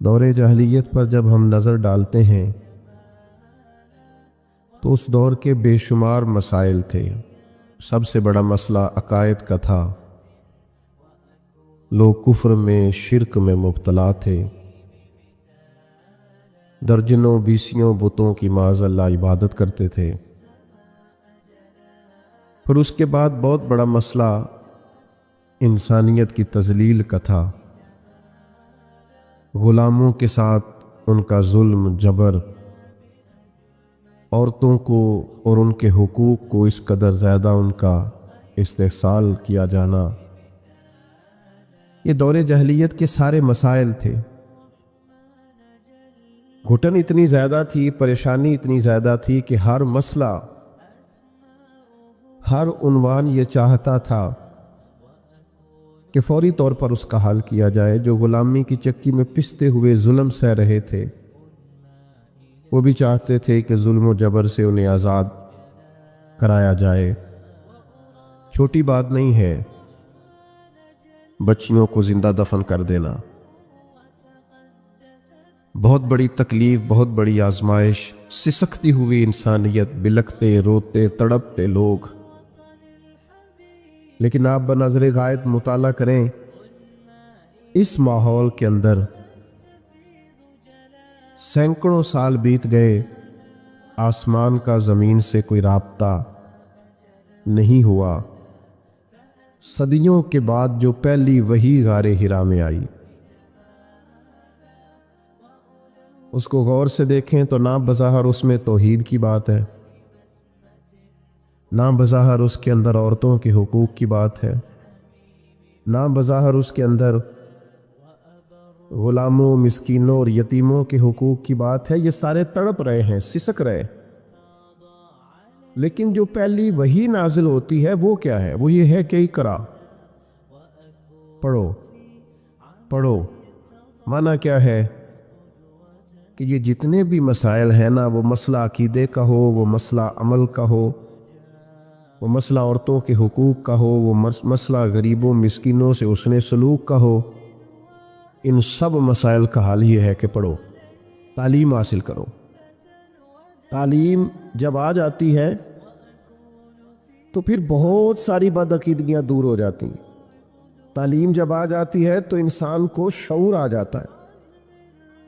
دور جاہلیت پر جب ہم نظر ڈالتے ہیں تو اس دور کے بے شمار مسائل تھے۔ سب سے بڑا مسئلہ عقائد کا تھا۔ لوگ کفر میں، شرک میں مبتلا تھے۔ درجنوں بیسیوں بتوں کی معاذ اللہ عبادت کرتے تھے۔ پھر اس کے بعد بہت بڑا مسئلہ انسانیت کی تذلیل کا تھا۔ غلاموں کے ساتھ ان کا ظلم، جبر، عورتوں کو اور ان کے حقوق کو اس قدر زیادہ ان کا استحصال کیا جانا، یہ دور جاہلیت کے سارے مسائل تھے۔ گھٹن اتنی زیادہ تھی، پریشانی اتنی زیادہ تھی کہ ہر مسئلہ، ہر عنوان یہ چاہتا تھا کہ فوری طور پر اس کا حل کیا جائے۔ جو غلامی کی چکی میں پستے ہوئے ظلم سہ رہے تھے، وہ بھی چاہتے تھے کہ ظلم و جبر سے انہیں آزاد کرایا جائے۔ چھوٹی بات نہیں ہے بچیوں کو زندہ دفن کر دینا، بہت بڑی تکلیف، بہت بڑی آزمائش۔ سسکتی ہوئی انسانیت، بلکتے، روتے، تڑپتے لوگ۔ لیکن آپ بنظر غائب مطالعہ کریں، اس ماحول کے اندر سینکڑوں سال بیت گئے، آسمان کا زمین سے کوئی رابطہ نہیں ہوا۔ صدیوں کے بعد جو پہلی وحی غار ہرا میں آئی، اس کو غور سے دیکھیں تو نہ بظاہر اس میں توحید کی بات ہے، نہ بظاہر اس کے اندر عورتوں کے حقوق کی بات ہے، نہ بظاہر اس کے اندر غلاموں، مسکینوں اور یتیموں کے حقوق کی بات ہے۔ یہ سارے تڑپ رہے ہیں، سسک رہے۔ لیکن جو پہلی وحی نازل ہوتی ہے وہ کیا ہے؟ وہ یہ ہے کہ اقرا، پڑھو پڑھو۔ معنی کیا ہے کہ یہ جتنے بھی مسائل ہیں نا، وہ مسئلہ عقیدے کا ہو، وہ مسئلہ عمل کا ہو، وہ مسئلہ عورتوں کے حقوق کا ہو، وہ مسئلہ غریبوں مسکینوں سے حسن سلوک کا ہو، ان سب مسائل کا حل یہ ہے کہ پڑھو، تعلیم حاصل کرو۔ تعلیم جب آ جاتی ہے تو پھر بہت ساری بدعقیدگیاں دور ہو جاتی ہیں۔ تعلیم جب آ جاتی ہے تو انسان کو شعور آ جاتا ہے۔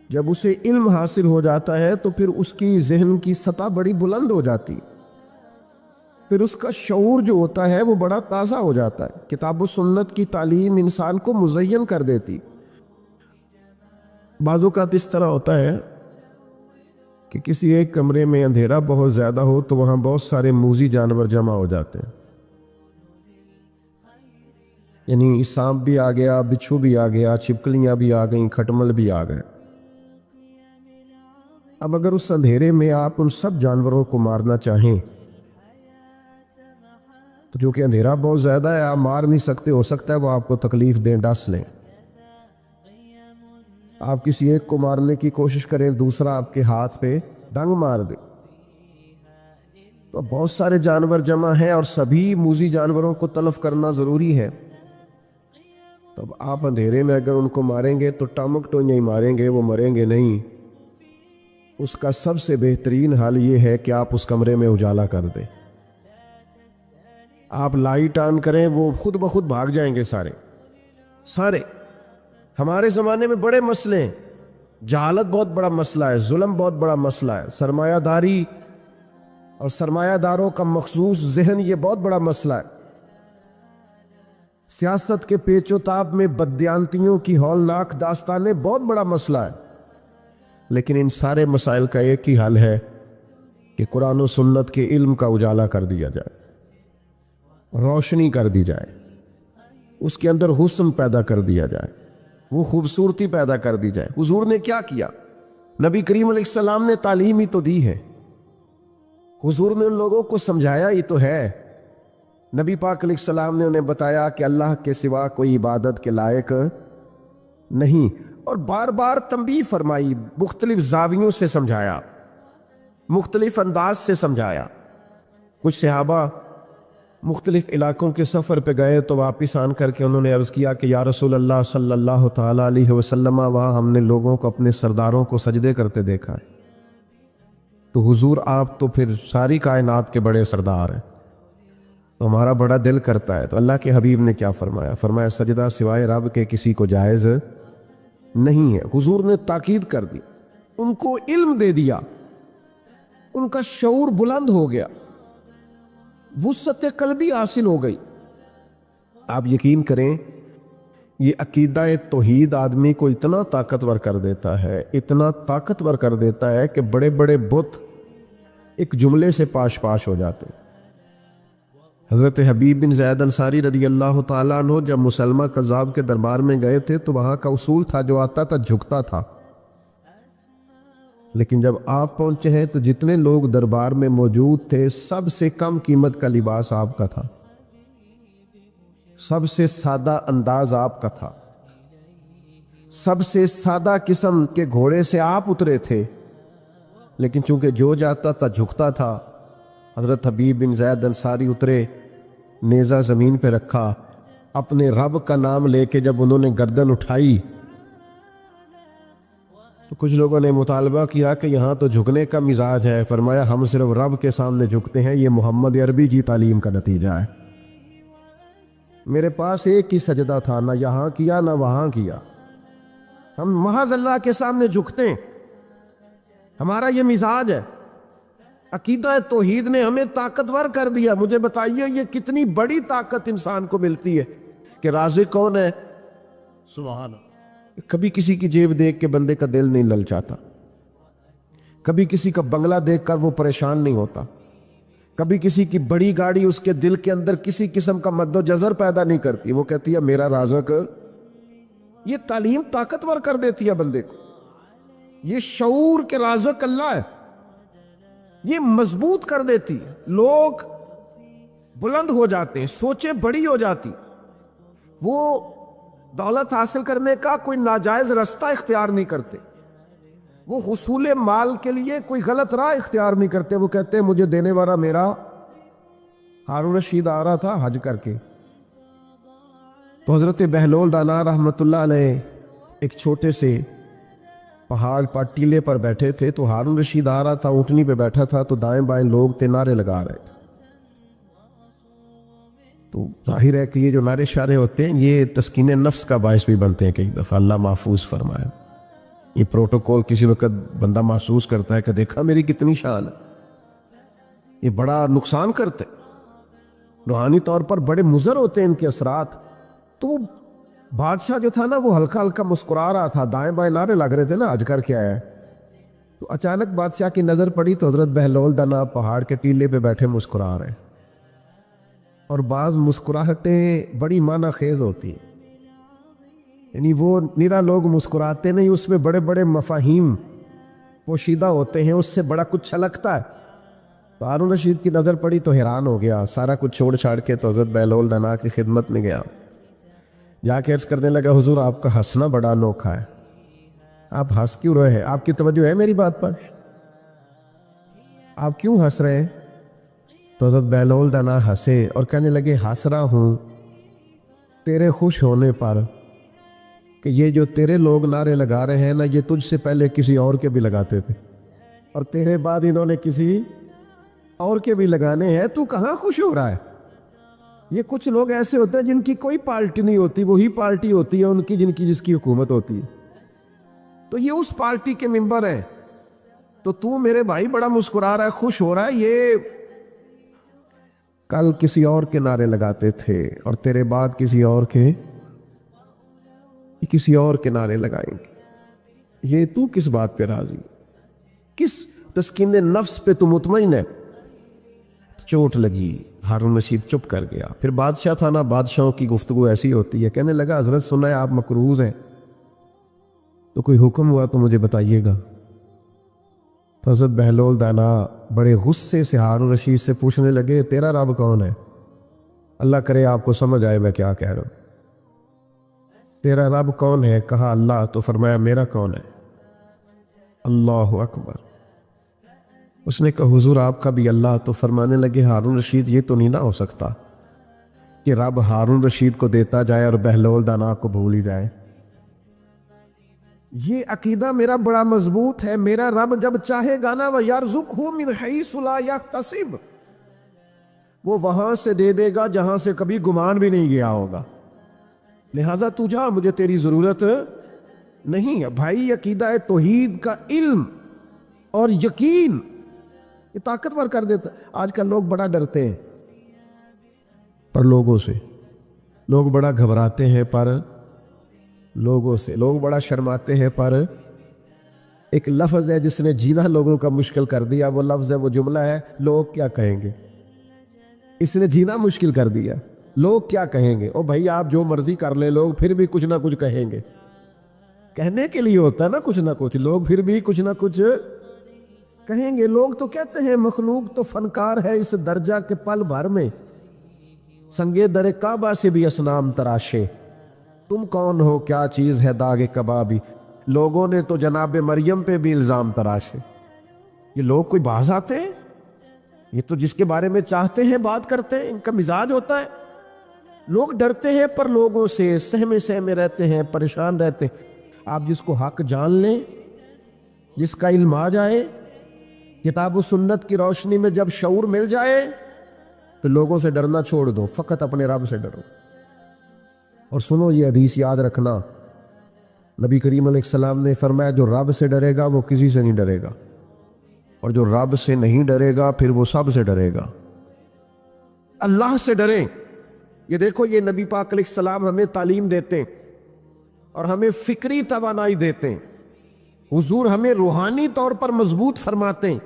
جب اسے علم حاصل ہو جاتا ہے تو پھر اس کی ذہن کی سطح بڑی بلند ہو جاتی ہے، پھر اس کا شعور جو ہوتا ہے وہ بڑا تازہ ہو جاتا ہے۔ کتاب و سنت کی تعلیم انسان کو مزین کر دیتی۔ بعض اوقات اس طرح ہوتا ہے کہ کسی ایک کمرے میں اندھیرا بہت زیادہ ہو تو وہاں بہت سارے موذی جانور جمع ہو جاتے ہیں، یعنی سانپ بھی آ گیا، بچھو بھی آ گیا، چھپکلیاں بھی آ گئیں، کھٹمل بھی آ گئے۔ اب اگر اس اندھیرے میں آپ ان سب جانوروں کو مارنا چاہیں تو جو کہ اندھیرا بہت زیادہ ہے، آپ مار نہیں سکتے، ہو سکتا ہے وہ آپ کو تکلیف دیں، ڈس لیں۔ آپ کسی ایک کو مارنے کی کوشش کریں، دوسرا آپ کے ہاتھ پہ ڈنگ مار دے، تو بہت سارے جانور جمع ہیں اور سبھی موذی جانوروں کو تلف کرنا ضروری ہے۔ تو اب آپ اندھیرے میں اگر ان کو ماریں گے تو ٹامک ٹوئیں ہی ماریں گے، وہ مریں گے نہیں۔ اس کا سب سے بہترین حل یہ ہے کہ آپ اس کمرے میں اجالا کر دیں، آپ لائٹ آن کریں، وہ خود بخود بھاگ جائیں گے سارے۔ ہمارے زمانے میں بڑے مسئلے ہیں، جہالت بہت بڑا مسئلہ ہے، ظلم بہت بڑا مسئلہ ہے، سرمایہ داری اور سرمایہ داروں کا مخصوص ذہن یہ بہت بڑا مسئلہ ہے، سیاست کے پیچ و تاب میں بددیانتیوں کی ہولناک داستانیں بہت بڑا مسئلہ ہے۔ لیکن ان سارے مسائل کا ایک ہی حل ہے کہ قرآن و سنت کے علم کا اجالا کر دیا جائے، روشنی کر دی جائے، اس کے اندر حسن پیدا کر دیا جائے، وہ خوبصورتی پیدا کر دی جائے۔ حضور نے کیا کیا؟ نبی کریم علیہ السلام نے تعلیم ہی تو دی ہے، حضور نے ان لوگوں کو سمجھایا ہی تو ہے۔ نبی پاک علیہ السلام نے انہیں بتایا کہ اللہ کے سوا کوئی عبادت کے لائق نہیں، اور بار بار تنبیہ فرمائی، مختلف زاویوں سے سمجھایا، مختلف انداز سے سمجھایا۔ کچھ صحابہ مختلف علاقوں کے سفر پہ گئے تو واپس آن کر کے انہوں نے عرض کیا کہ یا رسول اللہ صلی اللہ تعالیٰ علیہ وسلم، وہاں ہم نے لوگوں کو اپنے سرداروں کو سجدے کرتے دیکھا ہے، تو حضور آپ تو پھر ساری کائنات کے بڑے سردار ہیں، تو ہمارا بڑا دل کرتا ہے۔ تو اللہ کے حبیب نے کیا فرمایا؟ فرمایا سجدہ سوائے رب کے کسی کو جائز نہیں ہے۔ حضور نے تاکید کر دی، ان کو علم دے دیا، ان کا شعور بلند ہو گیا، وسعت قلبی حاصل ہو گئی۔ آپ یقین کریں، یہ عقیدہ توحید آدمی کو اتنا طاقتور کر دیتا ہے، اتنا طاقتور کر دیتا ہے کہ بڑے بڑے بت ایک جملے سے پاش پاش ہو جاتے ہیں۔ حضرت حبیب بن زید انصاری رضی اللہ تعالیٰ عنہ جب مسلمہ کذاب کے دربار میں گئے تھے تو وہاں کا اصول تھا، جو آتا تھا جھکتا تھا، لیکن جب آپ پہنچے ہیں تو جتنے لوگ دربار میں موجود تھے سب سے کم قیمت کا لباس آپ کا تھا، سب سے سادہ انداز آپ کا تھا، سب سے سادہ قسم کے گھوڑے سے آپ اترے تھے، لیکن چونکہ جو جاتا تھا جھکتا تھا، حضرت حبیب بن زید انصاری اترے، نیزہ زمین پہ رکھا، اپنے رب کا نام لے کے جب انہوں نے گردن اٹھائی تو کچھ لوگوں نے مطالبہ کیا کہ یہاں تو جھکنے کا مزاج ہے۔ فرمایا ہم صرف رب کے سامنے جھکتے ہیں، یہ محمد عربی کی تعلیم کا نتیجہ ہے۔ میرے پاس ایک ہی سجدہ تھا، نہ یہاں کیا نہ وہاں کیا، ہم محض اللہ کے سامنے جھکتے ہیں، ہمارا یہ مزاج ہے۔ عقیدہ توحید نے ہمیں طاقتور کر دیا۔ مجھے بتائیے یہ کتنی بڑی طاقت انسان کو ملتی ہے کہ رازق کون ہے؟ سبحان اللہ۔ کبھی کسی کی جیب دیکھ کے بندے کا دل نہیں للچاتا، کبھی کسی کا بنگلہ دیکھ کر وہ پریشان نہیں ہوتا، کبھی کسی کی بڑی گاڑی اس کے دل کے اندر کسی قسم کا مد و جزر پیدا نہیں کرتی، وہ کہتی ہے میرا رازق۔ یہ تعلیم طاقتور کر دیتی ہے بندے کو، یہ شعور کے رازق اللہ ہے، یہ مضبوط کر دیتی ہے، لوگ بلند ہو جاتے ہیں، سوچیں بڑی ہو جاتی، وہ دولت حاصل کرنے کا کوئی ناجائز رستہ اختیار نہیں کرتے، وہ حصول مال کے لیے کوئی غلط راہ اختیار نہیں کرتے، وہ کہتے ہیں مجھے دینے والا میرا ہارون رشید آ رہا تھا حج کر کے۔ تو حضرت بہلول دانا رحمۃ اللہ علیہ ایک چھوٹے سے پہاڑ پر ٹیلے پر بیٹھے تھے، تو ہارون رشید آ رہا تھا، اونٹنی پہ بیٹھا تھا، تو دائیں بائیں لوگ تھے نعرے لگا رہے تھے۔ تو ظاہر ہے کہ یہ جو نعرے شعرے ہوتے ہیں یہ تسکین نفس کا باعث بھی بنتے ہیں، کئی دفعہ اللہ محفوظ فرمائے۔ یہ پروٹوکول کسی وقت بندہ محسوس کرتا ہے کہ دیکھا میری کتنی شان ہے، یہ بڑا نقصان کرتے، روحانی طور پر بڑے مضر ہوتے ہیں ان کے اثرات۔ تو بادشاہ جو تھا نا وہ ہلکا ہلکا مسکرا رہا تھا، دائیں بائیں نعرے لگ رہے تھے نا حج کر کے آیا ہے۔ تو اچانک بادشاہ کی نظر پڑی تو حضرت بہلول دانا پہاڑ کے ٹیلے پہ بیٹھے مسکرا رہے ہیں، اور بعض مسکراہٹیں بڑی معنی خیز ہوتی ہیں، یعنی وہ نیرا لوگ مسکراتے نہیں، اس میں بڑے بڑے مفاہیم پوشیدہ ہوتے ہیں، اس سے بڑا کچھ چھلکتا ہے۔ تو ہارون رشید کی نظر پڑی تو حیران ہو گیا، سارا کچھ چھوڑ چھاڑ کے تو حضرت بہلول دانا کی خدمت میں گیا، جا کے عرض کرنے لگا حضور آپ کا ہنسنا بڑا انوکھا ہے، آپ ہنس کیوں رہے ہیں؟ آپ کی توجہ ہے میری بات پر؟ آپ کیوں ہنس رہے ہیں؟ تو حضرت بہلول دانا ہنسے اور کہنے لگے ہنس رہا ہوں تیرے خوش ہونے پر کہ یہ جو تیرے لوگ نعرے لگا رہے ہیں نا، یہ تجھ سے پہلے کسی اور کے بھی لگاتے تھے، اور تیرے بعد انہوں نے کسی اور کے بھی لگانے ہیں، تو کہاں خوش ہو رہا ہے؟ یہ کچھ لوگ ایسے ہوتے ہیں جن کی کوئی پارٹی نہیں ہوتی، وہی پارٹی ہوتی ہے ان کی جس کی حکومت ہوتی ہے، تو یہ اس پارٹی کے ممبر ہیں، تو میرے بھائی بڑا مسکرا رہا ہے، خوش ہو رہا ہے، یہ کل کسی اور کے نعرے لگاتے تھے اور تیرے بعد کسی اور کے نعرے لگائیں گے، یہ تو کس بات پہ راضی، کس تسکین نفس پہ تو مطمئن ہے؟ چوٹ لگی، ہارون رشید چپ کر گیا۔ پھر بادشاہ تھا نا، بادشاہوں کی گفتگو ایسی ہوتی ہے، کہنے لگا حضرت سنا ہے آپ مقروض ہیں، تو کوئی حکم ہوا تو مجھے بتائیے گا۔ تو حضرت بہلول دانا بڑے غصے سے ہارون رشید سے پوچھنے لگے تیرا رب کون ہے؟ اللہ کرے آپ کو سمجھ آئے میں کیا کہہ رہا ہوں۔ تیرا رب کون ہے؟ کہا اللہ۔ تو فرمایا میرا کون ہے؟ اللہ اکبر۔ اس نے کہا حضور آپ کا بھی اللہ۔ تو فرمانے لگے ہارون رشید یہ تو نہیں نہ ہو سکتا، کہ رب ہارون رشید کو دیتا جائے اور بہلول دانا کو بھول ہی جائے؟ یہ عقیدہ میرا بڑا مضبوط ہے، میرا رب جب چاہے گا نا وَيَرْزُقْهُ مِنْ حَيْثُ لَا يَحْتَسِبُ، وہ وہاں سے دے دے گا جہاں سے کبھی گمان بھی نہیں گیا ہوگا، لہٰذا تو جا، مجھے تیری ضرورت نہیں ہے۔ بھائی عقیدہ توحید کا علم اور یقین یہ طاقتور کر دیتا۔ آج کل لوگ بڑا ڈرتے ہیں پر لوگوں سے، لوگ بڑا گھبراتے ہیں پر لوگوں سے، لوگ بڑا شرماتے ہیں پر ایک لفظ ہے جس نے جینا لوگوں کا مشکل کر دیا، وہ لفظ ہے، وہ جملہ ہے، لوگ کیا کہیں گے۔ اس نے جینا مشکل کر دیا، لوگ کیا کہیں گے۔ او بھائی آپ جو مرضی کر لیں، لوگ پھر بھی کچھ نہ کچھ کہیں گے۔ کہنے کے لیے ہوتا ہے نا کچھ نہ کچھ، لوگ پھر بھی کچھ نہ کچھ کہیں گے۔ لوگ تو کہتے ہیں مخلوق تو فنکار ہے اس درجہ کے پل بھر میں، سنگے در کعبہ سے بھی اصنام تراشے، تم کون ہو کیا چیز ہے داغ کبابی، لوگوں نے تو جناب مریم پہ بھی الزام تراشے۔ یہ لوگ کوئی باز آتے ہیں؟ یہ تو جس کے بارے میں چاہتے ہیں بات کرتے ہیں، ان کا مزاج ہوتا ہے۔ لوگ ڈرتے ہیں پر لوگوں سے سہمے رہتے ہیں، پریشان رہتے ہیں۔ آپ جس کو حق جان لیں، جس کا علم آ جائے، کتاب و سنت کی روشنی میں جب شعور مل جائے تو لوگوں سے ڈرنا چھوڑ دو، فقط اپنے رب سے ڈرو۔ اور سنو یہ حدیث یاد رکھنا، نبی کریم علیہ السلام نے فرمایا جو رب سے ڈرے گا وہ کسی سے نہیں ڈرے گا، اور جو رب سے نہیں ڈرے گا پھر وہ سب سے ڈرے گا۔ اللہ سے ڈریں۔ یہ دیکھو یہ نبی پاک علیہ السلام ہمیں تعلیم دیتے ہیں اور ہمیں فکری توانائی دیتے ہیں، حضور ہمیں روحانی طور پر مضبوط فرماتے ہیں۔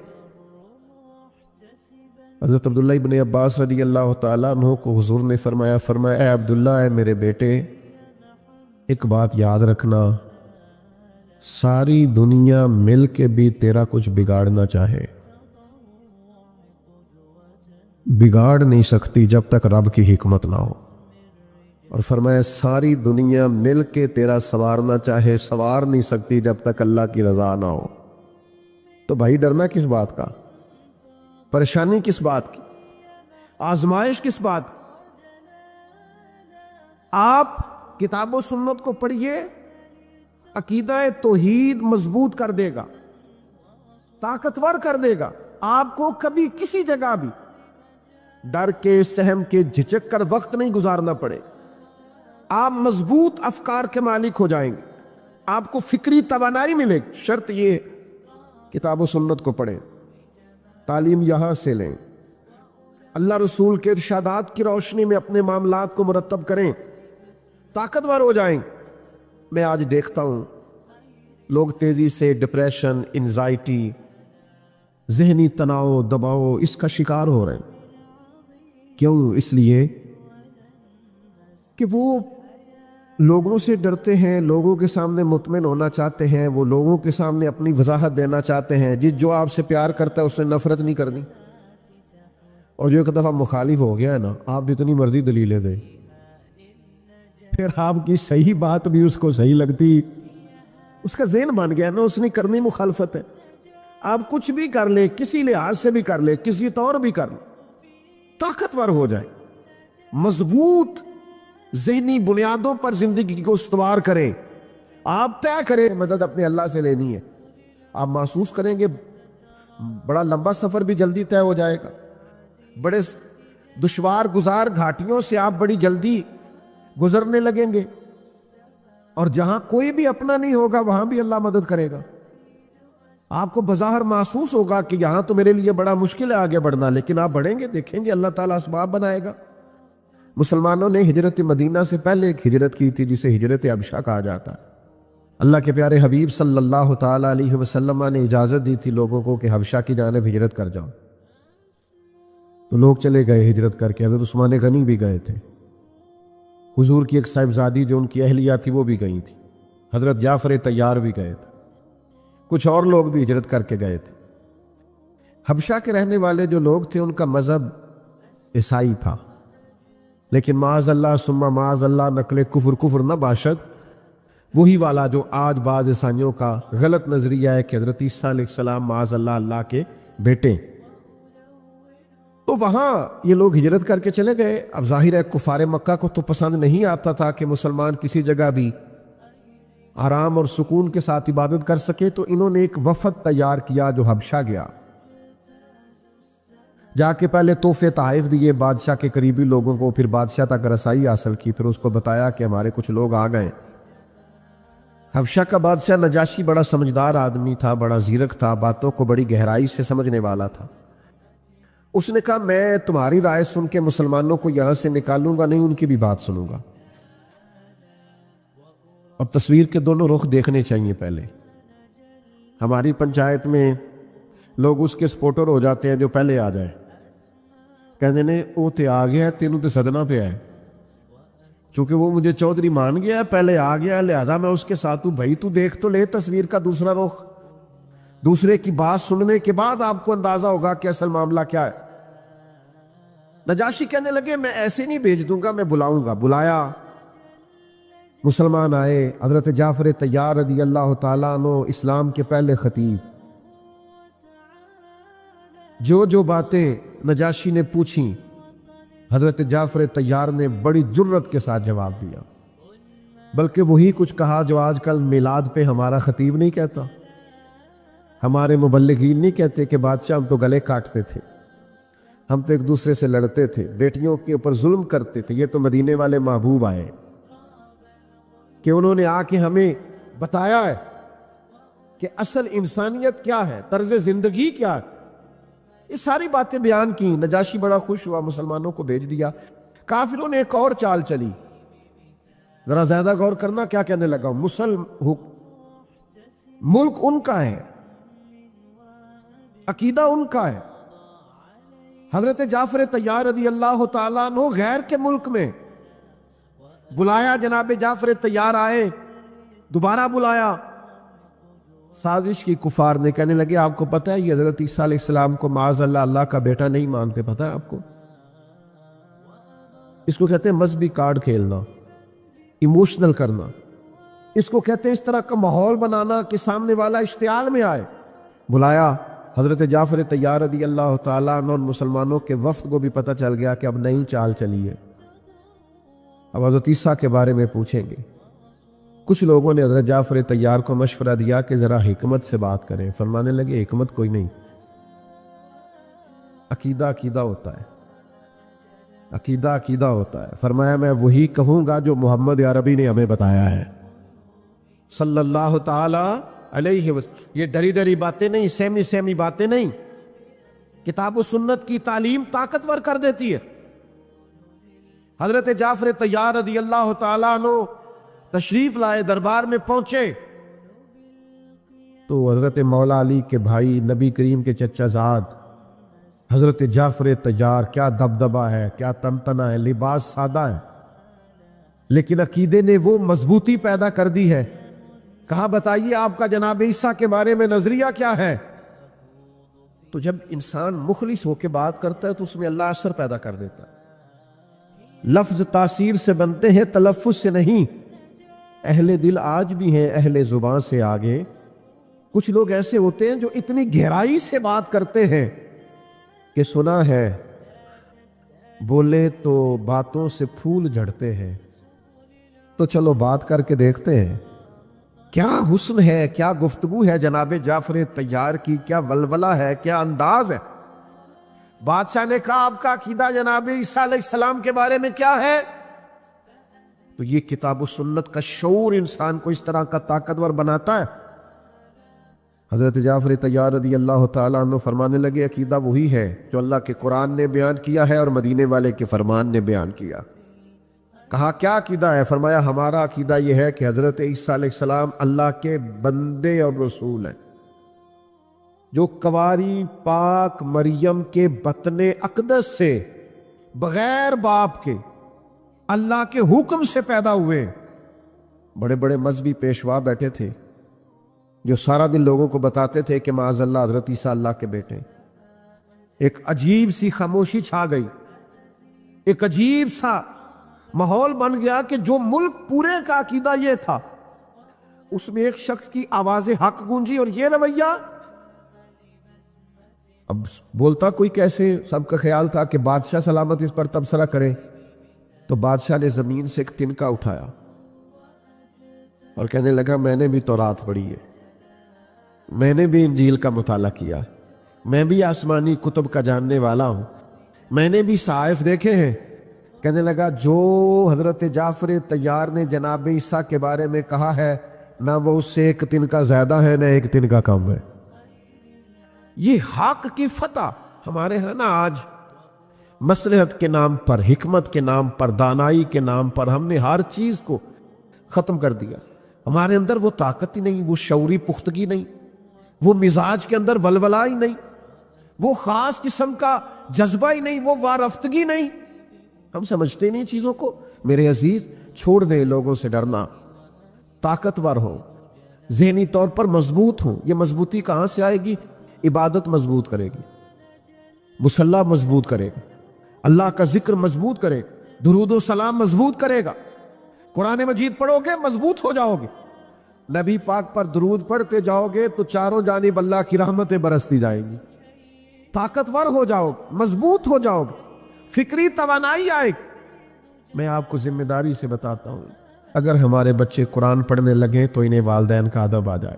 حضرت عبداللہ ابن عباس رضی اللہ تعالیٰ عنہ کو حضور نے فرمایا اے عبداللہ، اے میرے بیٹے، ایک بات یاد رکھنا، ساری دنیا مل کے بھی تیرا کچھ بگاڑنا چاہے، بگاڑ نہیں سکتی جب تک رب کی حکمت نہ ہو۔ اور فرمایا ساری دنیا مل کے تیرا سنوارنا چاہے، سنوار نہیں سکتی جب تک اللہ کی رضا نہ ہو۔ تو بھائی ڈرنا کس بات کا؟ پریشانی کس بات کی؟ آزمائش کس بات کی؟ آپ کتاب و سنت کو پڑھیے، عقیدہ توحید مضبوط کر دے گا، طاقتور کر دے گا۔ آپ کو کبھی کسی جگہ بھی ڈر کے، سہم کے، جھجک کر وقت نہیں گزارنا پڑے۔ آپ مضبوط افکار کے مالک ہو جائیں گے، آپ کو فکری توانائی ملے گی۔ شرط یہ ہے کتاب و سنت کو پڑھیں، تعلیم یہاں سے لیں، اللہ رسول کے ارشادات کی روشنی میں اپنے معاملات کو مرتب کریں، طاقتور ہو جائیں۔ میں آج دیکھتا ہوں لوگ تیزی سے ڈپریشن، انزائٹی، ذہنی تناؤ، دباؤ اس کا شکار ہو رہے ہیں۔ کیوں؟ اس لیے کہ وہ لوگوں سے ڈرتے ہیں، لوگوں کے سامنے مطمئن ہونا چاہتے ہیں، وہ لوگوں کے سامنے اپنی وضاحت دینا چاہتے ہیں۔ جو آپ سے پیار کرتا ہے اس سے نفرت نہیں کرنی، اور جو ایک دفعہ مخالف ہو گیا ہے نا، آپ جتنی مرضی دلیلیں دیں، پھر آپ کی صحیح بات بھی اس کو صحیح لگتی، اس کا ذہن بن گیا نا، اس نے کرنی مخالفت ہے۔ آپ کچھ بھی کر لیں، کسی لحاظ سے بھی کر لیں، کسی طور بھی کر لیں، طاقتور ہو جائے، مضبوط ذہنی بنیادوں پر زندگی کو استوار کریں۔ آپ طے کریں مدد اپنے اللہ سے لینی ہے، آپ محسوس کریں گے بڑا لمبا سفر بھی جلدی طے ہو جائے گا، بڑے دشوار گزار گھاٹیوں سے آپ بڑی جلدی گزرنے لگیں گے، اور جہاں کوئی بھی اپنا نہیں ہوگا وہاں بھی اللہ مدد کرے گا۔ آپ کو بظاہر محسوس ہوگا کہ یہاں تو میرے لیے بڑا مشکل ہے آگے بڑھنا، لیکن آپ بڑھیں گے، دیکھیں گے اللہ تعالیٰ اسباب بنائے گا۔ مسلمانوں نے ہجرت مدینہ سے پہلے ایک ہجرت کی تھی جسے ہجرت حبشہ کہا جاتا ہے۔ اللہ کے پیارے حبیب صلی اللہ تعالیٰ علیہ وسلم نے اجازت دی تھی لوگوں کو کہ حبشہ کی جانب ہجرت کر جاؤ، تو لوگ چلے گئے ہجرت کر کے۔ حضرت عثمان غنی بھی گئے تھے، حضور کی ایک صاحبزادی جو ان کی اہلیہ تھی وہ بھی گئی تھی، حضرت جعفر طیار بھی گئے تھے، کچھ اور لوگ بھی ہجرت کر کے گئے تھے۔ حبشہ کے رہنے والے جو لوگ تھے ان کا مذہب عیسائی تھا، لیکن معاذ اللہ ثم معاذ اللہ نقل کفر نہ باشد، وہی والا جو آج بعض عیسائیوں کا غلط نظریہ ہے کہ حضرت عیسیٰ علیہ السلام معاذ اللہ اللہ کے بیٹے۔ تو وہاں یہ لوگ ہجرت کر کے چلے گئے. اب ظاہر ہے کفار مکہ کو تو پسند نہیں آتا تھا کہ مسلمان کسی جگہ بھی آرام اور سکون کے ساتھ عبادت کر سکے، تو انہوں نے ایک وفد تیار کیا جو حبشہ گیا. جا کے پہلے تحفے تحائف دیے بادشاہ کے قریبی لوگوں کو، پھر بادشاہ تک رسائی حاصل کی، پھر اس کو بتایا کہ ہمارے کچھ لوگ آ گئے. حبشہ کا بادشاہ نجاشی بڑا سمجھدار آدمی تھا، بڑا زیرک تھا، باتوں کو بڑی گہرائی سے سمجھنے والا تھا. اس نے کہا میں تمہاری رائے سن کے مسلمانوں کو یہاں سے نکالوں گا نہیں، ان کی بھی بات سنوں گا. اب تصویر کے دونوں رخ دیکھنے چاہیے. پہلے ہماری پنچایت میں لوگ اس کے سپورٹر ہو جاتے ہیں جو پہلے آ جائے، کہتے ہیں وہ تے آ گیا، تینوں تے صدنا پہ ہے، چونکہ وہ مجھے چودھری مان گیا، پہلے آ گیا، لہذا میں اس کے ساتھ ہوں. بھائی تو دیکھ تو لے تصویر کا دوسرا رخ. دوسرے کی بات سننے کے بعد آپ کو اندازہ ہوگا کہ اصل معاملہ کیا ہے. نجاشی کہنے لگے میں ایسے نہیں بھیج دوں گا، میں بلاؤں گا. بلایا، مسلمان آئے. حضرت جعفر طیار رضی اللہ تعالیٰ عنہ اسلام کے پہلے خطیب، جو باتیں نجاشی نے پوچھیں حضرت جعفر طیار نے بڑی جرت کے ساتھ جواب دیا، بلکہ وہی کچھ کہا جو آج کل میلاد پہ ہمارا خطیب نہیں کہتا، ہمارے مبلغین نہیں کہتے کہ بادشاہ ہم تو گلے کاٹتے تھے، ہم تو ایک دوسرے سے لڑتے تھے، بیٹیوں کے اوپر ظلم کرتے تھے. یہ تو مدینے والے محبوب آئے کہ انہوں نے آ کے ہمیں بتایا ہے کہ اصل انسانیت کیا ہے، طرز زندگی کیا ہے. یہ ساری باتیں بیان کی. نجاشی بڑا خوش ہوا، مسلمانوں کو بھیج دیا. کافروں نے ایک اور چال چلی، ذرا زیادہ غور کرنا کیا کہنے لگا. ملک ان کا ہے، عقیدہ ان کا ہے. حضرت جعفر طیار رضی اللہ تعالیٰ عنہ غیر کے ملک میں بلایا. جناب جعفر طیار آئے، دوبارہ بلایا. سازش کی کفار نے، کہنے لگے آپ کو پتہ ہے یہ حضرت عیسیٰ علیہ السلام کو معاذ اللہ اللہ کا بیٹا نہیں مانتے، پتہ ہے آپ کو؟ اس کو کہتے ہیں مذہبی کارڈ کھیلنا، ایموشنل کرنا. اس کو کہتے ہیں اس طرح کا ماحول بنانا کہ سامنے والا اشتعال میں آئے. بلایا. حضرت جعفر طیار رضی اللہ تعالیٰ عنہ اور مسلمانوں کے وفد کو بھی پتہ چل گیا کہ اب نئی چال چلی ہے، اب حضرت عیسیٰ کے بارے میں پوچھیں گے. کچھ لوگوں نے حضرت جعفر طیار کو مشورہ دیا کہ ذرا حکمت سے بات کریں. فرمانے لگے حکمت کوئی نہیں، عقیدہ عقیدہ ہوتا ہے، عقیدہ عقیدہ ہوتا ہے. فرمایا میں وہی کہوں گا جو محمد عربی نے ہمیں بتایا ہے صلی اللہ تعالی علیہ وسلم. یہ ڈری ڈری باتیں نہیں، سہمی باتیں نہیں. کتاب و سنت کی تعلیم طاقتور کر دیتی ہے. حضرت جعفر طیار رضی اللہ تعالیٰ عنہ تشریف لائے، دربار میں پہنچے تو حضرت مولا علی کے بھائی، نبی کریم کے چچا زاد حضرت جعفر طیار، کیا دبدبہ ہے، کیا تنتنا ہے، لباس سادہ ہے، لیکن عقیدے نے وہ مضبوطی پیدا کر دی ہے. کہا بتائیے آپ کا جناب عیسیٰ کے بارے میں نظریہ کیا ہے؟ تو جب انسان مخلص ہو کے بات کرتا ہے تو اس میں اللہ اثر پیدا کر دیتا ہے. لفظ تاثیر سے بنتے ہیں، تلفظ سے نہیں. اہل دل آج بھی ہیں اہل زبان سے آگے. کچھ لوگ ایسے ہوتے ہیں جو اتنی گہرائی سے بات کرتے ہیں کہ سنا ہے بولے تو باتوں سے پھول جھڑتے ہیں. تو چلو بات کر کے دیکھتے ہیں کیا حسن ہے، کیا گفتگو ہے جناب جعفر طیار کی، کیا ولولہ ہے، کیا انداز ہے. بادشاہ نے کہا آپ کا عقیدہ جناب عیسیٰ علیہ السلام کے بارے میں کیا ہے؟ تو یہ کتاب و سنت کا شعور انسان کو اس طرح کا طاقتور بناتا ہے. حضرت جعفر طیار رضی اللہ تعالیٰ عنہ فرمانے لگے عقیدہ وہی ہے جو اللہ کے قرآن نے بیان کیا ہے اور مدینے والے کے فرمان نے بیان کیا. کہا کیا عقیدہ ہے؟ فرمایا ہمارا عقیدہ یہ ہے کہ حضرت عیسیٰ علیہ السلام اللہ کے بندے اور رسول ہیں، جو کواری پاک مریم کے بطن اقدس سے بغیر باپ کے اللہ کے حکم سے پیدا ہوئے. بڑے بڑے مذہبی پیشوا بیٹھے تھے جو سارا دن لوگوں کو بتاتے تھے کہ معاذ اللہ حضرت عیسیٰ اللہ کے بیٹے. ایک عجیب سی خاموشی چھا گئی، ایک عجیب سا ماحول بن گیا کہ جو ملک پورے کا عقیدہ یہ تھا، اس میں ایک شخص کی آواز حق گونجی اور یہ رویہ اب بولتا کوئی کیسے؟ سب کا خیال تھا کہ بادشاہ سلامت اس پر تبصرہ کرے، تو بادشاہ نے زمین سے ایک تنکا اٹھایا اور کہنے لگا میں نے بھی تورات پڑھی ہے، میں نے بھی انجیل کا مطالعہ کیا، میں بھی آسمانی کتب کا جاننے والا ہوں، میں نے بھی صحائف دیکھے ہیں۔ کہنے لگا جو حضرت جعفر طیار نے جناب عیسیٰ کے بارے میں کہا ہے، نہ وہ اس سے ایک تنکا زیادہ ہے نہ ایک تنکا کم ہے۔ یہ حق کی فتح ہمارے ہاں نا آج مصلحت کے نام پر، حکمت کے نام پر، دانائی کے نام پر ہم نے ہر چیز کو ختم کر دیا۔ ہمارے اندر وہ طاقت ہی نہیں، وہ شعوری پختگی نہیں، وہ مزاج کے اندر ولولہ ہی نہیں، وہ خاص قسم کا جذبہ ہی نہیں، وہ وارفتگی نہیں۔ ہم سمجھتے نہیں چیزوں کو۔ میرے عزیز، چھوڑ دے لوگوں سے ڈرنا، طاقتور ہو، ذہنی طور پر مضبوط ہو۔ یہ مضبوطی کہاں سے آئے گی؟ عبادت مضبوط کرے گی، مصلی مضبوط کرے گا، اللہ کا ذکر مضبوط کرے گا، درود و سلام مضبوط کرے گا، قرآن مجید پڑھو گے مضبوط ہو جاؤ گے، نبی پاک پر درود پڑھتے جاؤ گے تو چاروں جانب اللہ کی رحمتیں برستی جائیں گی، طاقتور ہو جاؤ گے، مضبوط ہو جاؤ گے، فکری توانائی آئے گی۔ میں آپ کو ذمہ داری سے بتاتا ہوں، اگر ہمارے بچے قرآن پڑھنے لگیں تو انہیں والدین کا ادب آ جائے،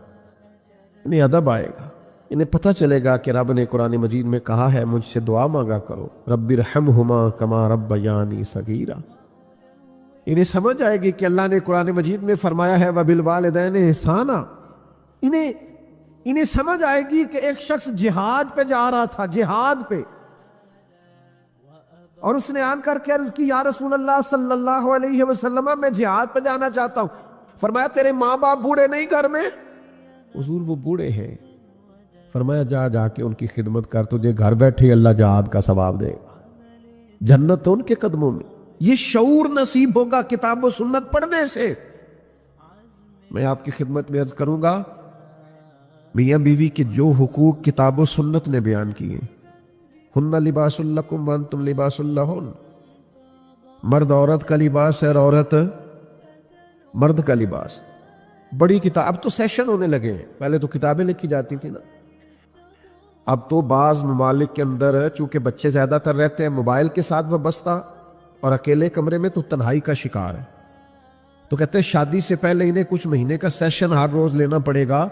انہیں ادب آئے گا، انہیں پتہ چلے گا کہ رب نے قرآن مجید میں کہا ہے مجھ سے دعا مانگا کرو، رب ارحمہما کما ربیانی صغیرا۔ انہیں سمجھ آئے گی کہ اللہ نے قرآن مجید میں فرمایا ہے وبالوالدین احسانا۔ انہیں سمجھ آئے گی کہ ایک شخص جہاد پہ جا رہا تھا، جہاد پہ، اور اس نے آن کر کے عرض کی یا رسول اللہ صلی اللہ علیہ وسلم میں جہاد پہ جانا چاہتا ہوں۔ فرمایا تیرے ماں باپ بوڑھے نہیں گھر میں؟ حضور وہ بوڑھے ہیں۔ فرمایا جا کے ان کی خدمت کر، تجھے گھر بیٹھے اللہ جہاد کا ثواب دے گا، جنت تو ان کے قدموں میں۔ یہ شعور نصیب ہوگا کتاب و سنت پڑھنے سے۔ میں آپ کی خدمت میں عرض کروں گا، میاں بیوی کے جو حقوق کتاب و سنت نے بیان کیے، ہن لباس لکم وانتم لباس لہن، مرد عورت کا لباس ہے اور عورت مرد کا لباس۔ بڑی کتاب، اب تو سیشن ہونے لگے ہیں، پہلے تو کتابیں لکھی جاتی تھی نا، اب تو بعض ممالک کے اندر چونکہ بچے زیادہ تر رہتے ہیں موبائل کے ساتھ وابستہ اور اکیلے کمرے میں، تو تنہائی کا شکار ہے، تو کہتے ہیں شادی سے پہلے انہیں کچھ مہینے کا سیشن ہر روز لینا پڑے گا،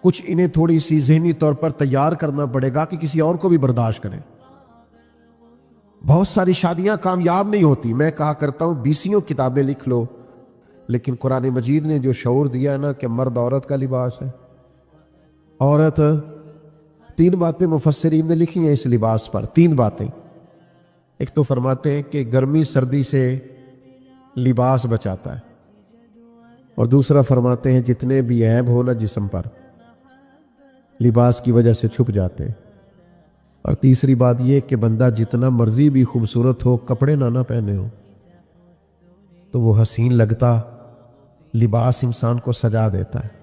کچھ انہیں تھوڑی سی ذہنی طور پر تیار کرنا پڑے گا کہ کسی اور کو بھی برداشت کریں۔ بہت ساری شادیاں کامیاب نہیں ہوتی۔ میں کہا کرتا ہوں 20 کتابیں لکھ لو، لیکن قرآن مجید نے جو شعور دیا ہے نا کہ مرد عورت کا لباس ہے، عورت، 3 باتیں مفسرین نے لکھی ہیں اس لباس پر، 3 باتیں۔ ایک تو فرماتے ہیں کہ گرمی سردی سے لباس بچاتا ہے، اور دوسرا فرماتے ہیں جتنے بھی عیب ہو نا جسم پر لباس کی وجہ سے چھپ جاتے ہیں، اور تیسری بات یہ کہ بندہ جتنا مرضی بھی خوبصورت ہو، کپڑے نہ پہنے ہو تو وہ حسین لگتا، لباس انسان کو سجا دیتا ہے۔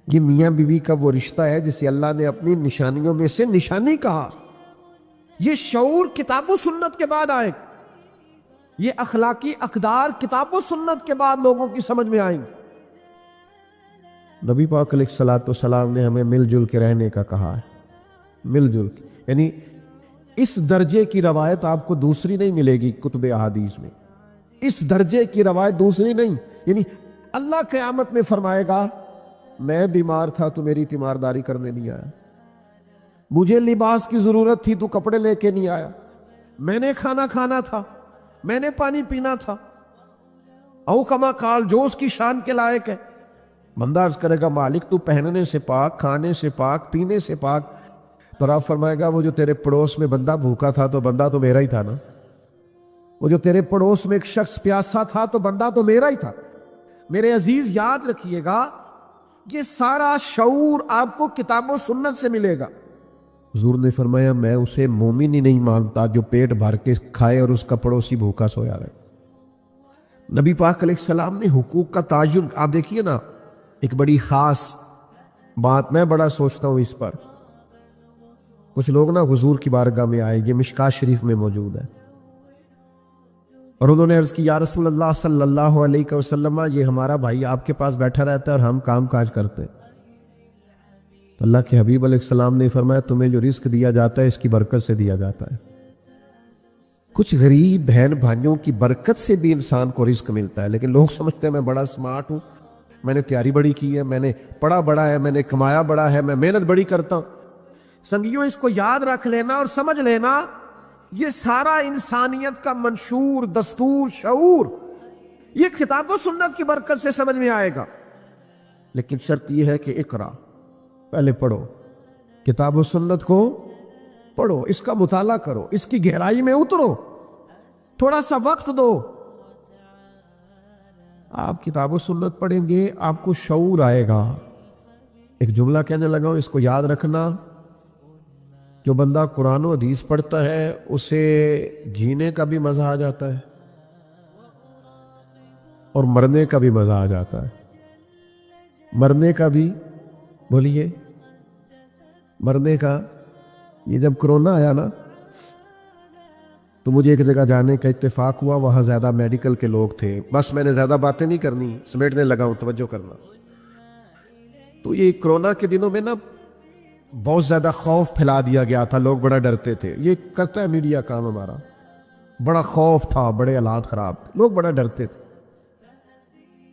یہ میاں بیوی کا وہ رشتہ ہے جسے اللہ نے اپنی نشانیوں میں سے نشانی کہا۔ یہ شعور کتاب و سنت کے بعد آئے، یہ اخلاقی اقدار کتاب و سنت کے بعد لوگوں کی سمجھ میں آئیں۔ نبی پاک علیہ الصلوۃ والسلام نے ہمیں مل جل کے رہنے کا کہا ہے، مل جل کے، یعنی اس درجے کی روایت آپ کو دوسری نہیں ملے گی کتب احادیث میں، اس درجے کی روایت دوسری نہیں۔ یعنی اللہ قیامت میں فرمائے گا میں بیمار تھا تو میری تیمارداری کرنے نہیں آیا، مجھے لباس کی ضرورت تھی تو کپڑے لے کے نہیں آیا، میں نے کھانا کھانا تھا، میں نے پانی پینا تھا، او کما قال، جو اس کی شان کے لائق ہے۔ بندہ عرض کرے گا مالک تو پہننے سے پاک، کھانے سے پاک، پینے سے پاک، تو آپ فرمائے گا وہ جو تیرے پڑوس میں بندہ بھوکا تھا تو بندہ تو میرا ہی تھا نا، وہ جو تیرے پڑوس میں ایک شخص پیاسا تھا تو بندہ تو میرا ہی تھا۔ میرے عزیز یاد رکھیے گا، یہ سارا شعور آپ کو کتاب و سنت سے ملے گا۔ حضور نے فرمایا میں اسے مومن ہی نہیں مانتا جو پیٹ بھر کے کھائے اور اس کا پڑوسی بھوکا سویا رہے۔ نبی پاک علیہ السلام نے حقوق کا تعین، آپ دیکھیے نا، ایک بڑی خاص بات میں بڑا سوچتا ہوں اس پر۔ کچھ لوگ نا حضور کی بارگاہ میں آئے، یہ مشکات شریف میں موجود ہے، اور انہوں نے عرض کی یا رسول اللہ صلی اللہ علیہ وسلم، یہ ہمارا بھائی آپ کے پاس بیٹھا رہتا ہے اور ہم کام کاج کرتے ہیں، تو اللہ کے حبیب علیہ السلام نے فرمایا تمہیں جو رزق دیا جاتا ہے اس کی برکت سے دیا جاتا ہے. کچھ غریب بہن بھائیوں کی برکت سے بھی انسان کو رزق ملتا ہے. لیکن لوگ سمجھتے ہیں میں بڑا سمارٹ ہوں, میں نے تیاری بڑی کی ہے, میں نے پڑھا بڑا ہے, میں نے کمایا بڑا ہے, میں محنت بڑی کرتا ہوں. سنگیوں اس کو یاد رکھ لینا اور سمجھ لینا, یہ سارا انسانیت کا منشور, دستور, شعور یہ کتاب و سنت کی برکت سے سمجھ میں آئے گا. لیکن شرط یہ ہے کہ اقرا, پہلے پڑھو, کتاب و سنت کو پڑھو, اس کا مطالعہ کرو, اس کی گہرائی میں اترو, تھوڑا سا وقت دو. آپ کتاب و سنت پڑھیں گے آپ کو شعور آئے گا. ایک جملہ کہنے لگا ہوں, اس کو یاد رکھنا, جو بندہ قرآن و حدیث پڑھتا ہے اسے جینے کا بھی مزہ آ جاتا ہے اور مرنے کا بھی مزہ آ جاتا ہے. مرنے کا بھی, بولیے, مرنے کا. یہ جب کرونا آیا نا تو مجھے ایک جگہ جانے کا اتفاق ہوا, وہاں زیادہ میڈیکل کے لوگ تھے. بس میں نے زیادہ باتیں نہیں کرنی, سمیٹنے لگا ہوں, توجہ کرنا. تو یہ کرونا کے دنوں میں نا بہت زیادہ خوف پھیلا دیا گیا تھا, لوگ بڑا ڈرتے تھے. یہ کرتا ہے میڈیا کام ہمارا. بڑا خوف تھا, بڑے حالات خراب, لوگ بڑا ڈرتے تھے.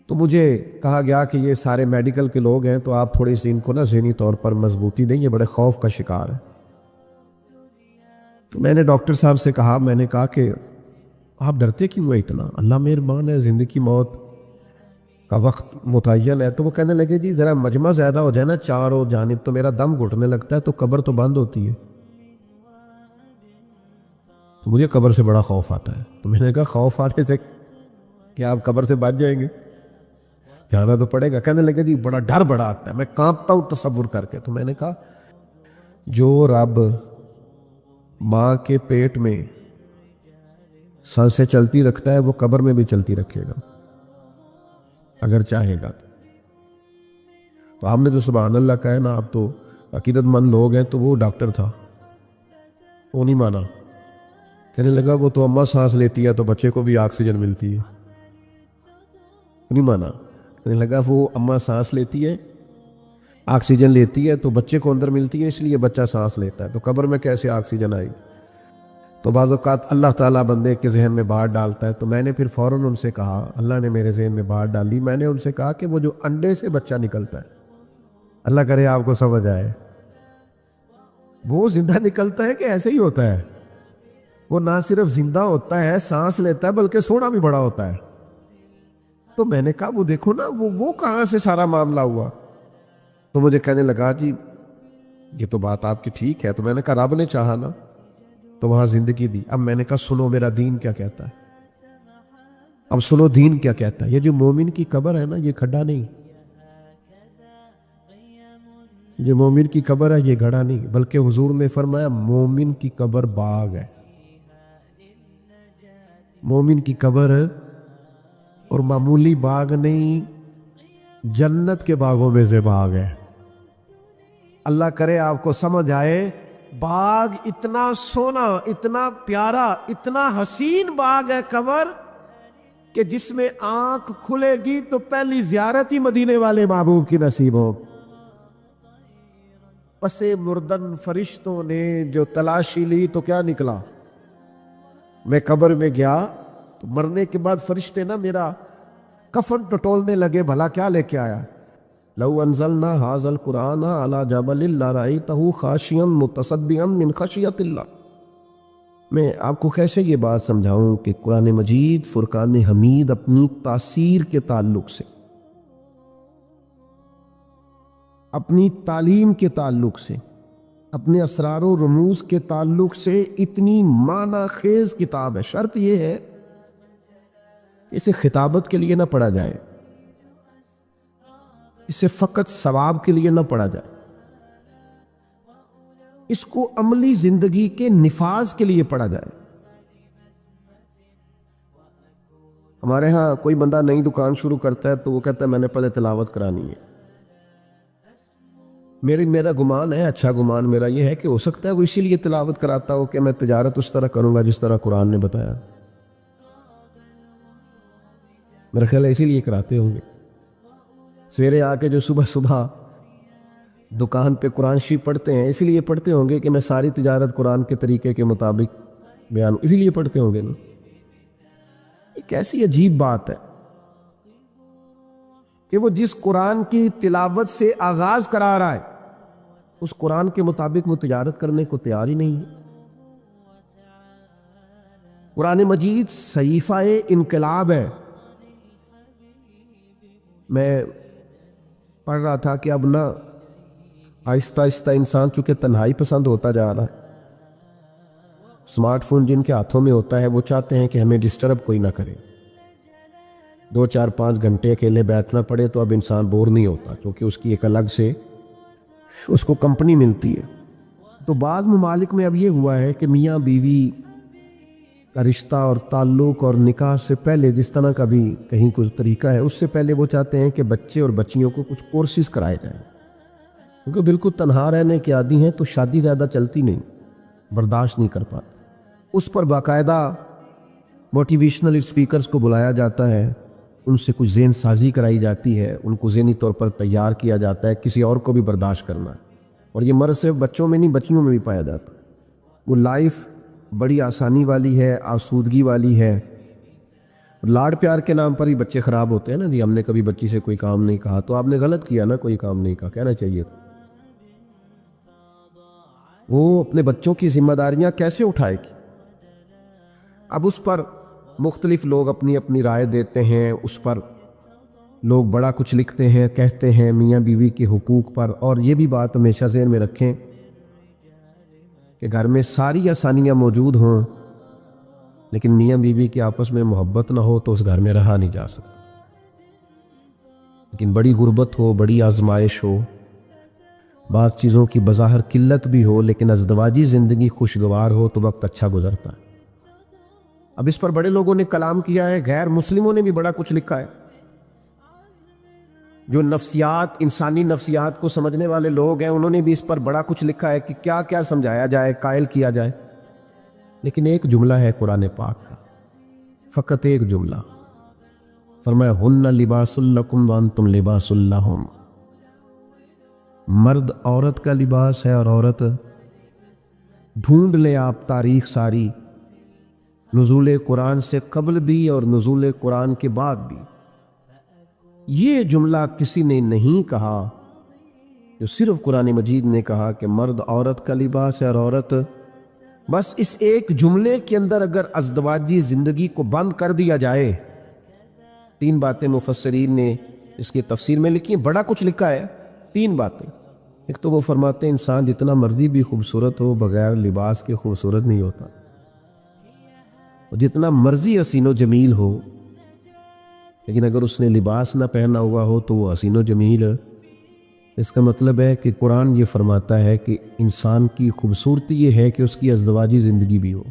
تو مجھے کہا گیا کہ یہ سارے میڈیکل کے لوگ ہیں تو آپ تھوڑی سی ان کو نا ذہنی طور پر مضبوطی دیں, یہ بڑے خوف کا شکار ہے. تو میں نے ڈاکٹر صاحب سے کہا, میں نے کہا کہ آپ ڈرتے کیوں ہیں اتنا, اللہ مہربان ہے, زندگی موت کا وقت متعین ہے. تو وہ کہنے لگے جی ذرا مجمع زیادہ ہو جائے نا چاروں جانب تو میرا دم گھٹنے لگتا ہے, تو قبر تو بند ہوتی ہے. تو مجھے قبر سے بڑا خوف آتا ہے. تو میں نے کہا خوف آنے سے کیا آپ قبر سے بچ جائیں گے, جانا تو پڑے گا. کہنے لگے جی بڑا ڈر بڑا آتا ہے, میں کانپتا ہوں تصور کر کے. تو میں نے کہا جو رب ماں کے پیٹ میں سانسیں چلتی رکھتا ہے وہ قبر میں بھی چلتی رکھے گا اگر چاہے گا. تو آپ نے تو سبحان اللہ کہا ہے نا, آپ تو عقیدت مند لوگ ہیں. تو وہ ڈاکٹر تھا, وہ نہیں مانا. کہنے لگا وہ تو اماں سانس لیتی ہے تو بچے کو بھی آکسیجن ملتی ہے. نہیں مانا. کہنے لگا وہ اماں سانس لیتی ہے, آکسیجن لیتی ہے تو بچے کو اندر ملتی ہے, اس لیے بچہ سانس لیتا ہے. تو قبر میں کیسے آکسیجن آئی؟ تو بعض اوقات اللہ تعالیٰ بندے کے ذہن میں بات ڈالتا ہے. تو میں نے پھر فوراً ان سے کہا, اللہ نے میرے ذہن میں بات ڈالی, میں نے ان سے کہا کہ وہ جو انڈے سے بچہ نکلتا ہے, اللہ کرے آپ کو سمجھ آئے, وہ زندہ نکلتا ہے کہ ایسے ہی ہوتا ہے؟ وہ نہ صرف زندہ ہوتا ہے, سانس لیتا ہے, بلکہ سونا بھی بڑا ہوتا ہے. تو میں نے کہا وہ دیکھو نا وہ کہاں سے سارا معاملہ ہوا؟ تو مجھے کہنے لگا جی یہ تو بات آپ کی ٹھیک ہے. تو میں نے کہا رب نے چاہا نا تو وہاں زندگی دی. اب میں نے کہا سنو میرا دین کیا کہتا ہے, اب سنو دین کیا کہتا ہے. یہ جو مومن کی قبر ہے نا یہ کھڈا نہیں, یہ مومن کی قبر ہے یہ گھڑا نہیں, بلکہ حضور نے فرمایا مومن کی قبر باغ ہے. مومن کی قبر اور معمولی باغ نہیں, جنت کے باغوں میں سے باغ ہے. اللہ کرے آپ کو سمجھ آئے. باغ اتنا سونا, اتنا پیارا, اتنا حسین باغ ہے قبر کہ جس میں آنکھ کھلے گی تو پہلی زیارت ہی مدینے والے محبوب کی نصیب ہو. پس مردن فرشتوں نے جو تلاشی لی تو کیا نکلا؟ میں قبر میں گیا تو مرنے کے بعد فرشتے نا میرا کفن ٹٹولنے لگے, بھلا کیا لے کے آیا؟ لو انزلنا هذا القرآن على جبل لرأيته خاشعا متصدعا من خشیۃ اللہ. میں آپ کو کیسے یہ بات سمجھاؤں کہ قرآن مجید فرقان حمید اپنی تاثیر کے تعلق سے, اپنی تعلیم کے تعلق سے, اپنے اسرار و رموز کے تعلق سے اتنی معنی خیز کتاب ہے. شرط یہ ہے اسے خطابت کے لیے نہ پڑھا جائے, اسے فقط ثواب کے لیے نہ پڑھا جائے, اس کو عملی زندگی کے نفاذ کے لیے پڑھا جائے. ہمارے ہاں کوئی بندہ نئی دکان شروع کرتا ہے تو وہ کہتا ہے میں نے پہلے تلاوت کرانی ہے. میرا گمان ہے, اچھا گمان میرا یہ ہے کہ ہو سکتا ہے وہ اسی لیے تلاوت کراتا ہو کہ میں تجارت اس طرح کروں گا جس طرح قرآن نے بتایا. میرا خیال ہے اسی لیے کراتے ہوں گے. سویرے آ کے جو صبح دکان پہ قرآن شریف پڑھتے ہیں، اسی لیے پڑھتے ہوں گے کہ میں ساری تجارت قرآن کے طریقے کے مطابق بیان، اسی لیے پڑھتے ہوں گے نا۔ یہ کیسی عجیب بات ہے کہ وہ جس قرآن کی تلاوت سے آغاز کرا رہا ہے اس قرآن کے مطابق وہ تجارت کرنے کو تیار ہی نہیں ہے۔ قرآن مجید صحیفہ انقلاب ہے۔ میں پڑھ رہا تھا کہ اب نہ آہستہ آہستہ انسان چونکہ تنہائی پسند ہوتا جا رہا ہے، اسمارٹ فون جن کے ہاتھوں میں ہوتا ہے وہ چاہتے ہیں کہ ہمیں ڈسٹرب کوئی نہ کرے، 2 4 5 گھنٹے اکیلے بیٹھنا پڑے تو اب انسان بور نہیں ہوتا کیونکہ اس کی ایک الگ سے اس کو کمپنی ملتی ہے۔ تو بعض ممالک میں اب یہ ہوا ہے کہ میاں بیوی کا رشتہ اور تعلق اور نکاح سے پہلے جس طرح کا بھی کہیں کچھ طریقہ ہے، اس سے پہلے وہ چاہتے ہیں کہ بچے اور بچیوں کو کچھ کورسز کرائے جائیں، کیونکہ بالکل تنہا رہنے کے عادی ہیں تو شادی زیادہ چلتی نہیں، برداشت نہیں کر پاتے۔ اس پر باقاعدہ موٹیویشنل اسپیکرز کو بلایا جاتا ہے، ان سے کچھ ذہن سازی کرائی جاتی ہے، ان کو ذہنی طور پر تیار کیا جاتا ہے، کسی اور کو بھی برداشت کرنا ہے۔ اور یہ مرض صرف بچوں میں نہیں بچیوں میں بھی پایا جاتا ہے۔ وہ لائف بڑی آسانی والی ہے، آسودگی والی ہے، لاڈ پیار کے نام پر ہی بچے خراب ہوتے ہیں نا جی۔ ہم نے کبھی بچی سے کوئی کام نہیں کہا تو آپ نے غلط کیا نا، کوئی کام نہیں کہا، کہنا چاہیے تھا۔ وہ اپنے بچوں کی ذمہ داریاں کیسے اٹھائے گی؟ اب اس پر مختلف لوگ اپنی اپنی رائے دیتے ہیں، اس پر لوگ بڑا کچھ لکھتے ہیں، کہتے ہیں میاں بیوی کے حقوق پر۔ اور یہ بھی بات ہمیشہ ذہن میں رکھیں کہ گھر میں ساری آسانیاں موجود ہوں لیکن میاں بیوی کی آپس میں محبت نہ ہو تو اس گھر میں رہا نہیں جا سکتا۔ لیکن بڑی غربت ہو، بڑی آزمائش ہو، بعض چیزوں کی بظاہر قلت بھی ہو لیکن ازدواجی زندگی خوشگوار ہو تو وقت اچھا گزرتا ہے۔ اب اس پر بڑے لوگوں نے کلام کیا ہے، غیر مسلموں نے بھی بڑا کچھ لکھا ہے۔ جو نفسیات، انسانی نفسیات کو سمجھنے والے لوگ ہیں انہوں نے بھی اس پر بڑا کچھ لکھا ہے کہ کیا کیا سمجھایا جائے، قائل کیا جائے۔ لیکن ایک جملہ ہے قرآن پاک کا، فقط ایک جملہ، فرمایا ہن لباس لکم وانتم لباس لہم۔ مرد عورت کا لباس ہے اور عورت، ڈھونڈ لیں آپ تاریخ ساری، نزول قرآن سے قبل بھی اور نزول قرآن کے بعد بھی یہ جملہ کسی نے نہیں کہا، جو صرف قرآن مجید نے کہا کہ مرد عورت کا لباس ہے اور عورت۔ بس اس ایک جملے کے اندر اگر ازدواجی زندگی کو بند کر دیا جائے، 3 باتیں مفسرین نے اس کی تفسیر میں لکھی ہیں، بڑا کچھ لکھا ہے۔ 3 باتیں، ایک تو وہ فرماتے ہیں انسان جتنا مرضی بھی خوبصورت ہو بغیر لباس کے خوبصورت نہیں ہوتا، اور جتنا مرضی حسین و جمیل ہو لیکن اگر اس نے لباس نہ پہنا ہوا ہو تو وہ حسین و جمیل۔ اس کا مطلب ہے کہ قرآن یہ فرماتا ہے کہ انسان کی خوبصورتی یہ ہے کہ اس کی ازدواجی زندگی بھی ہو،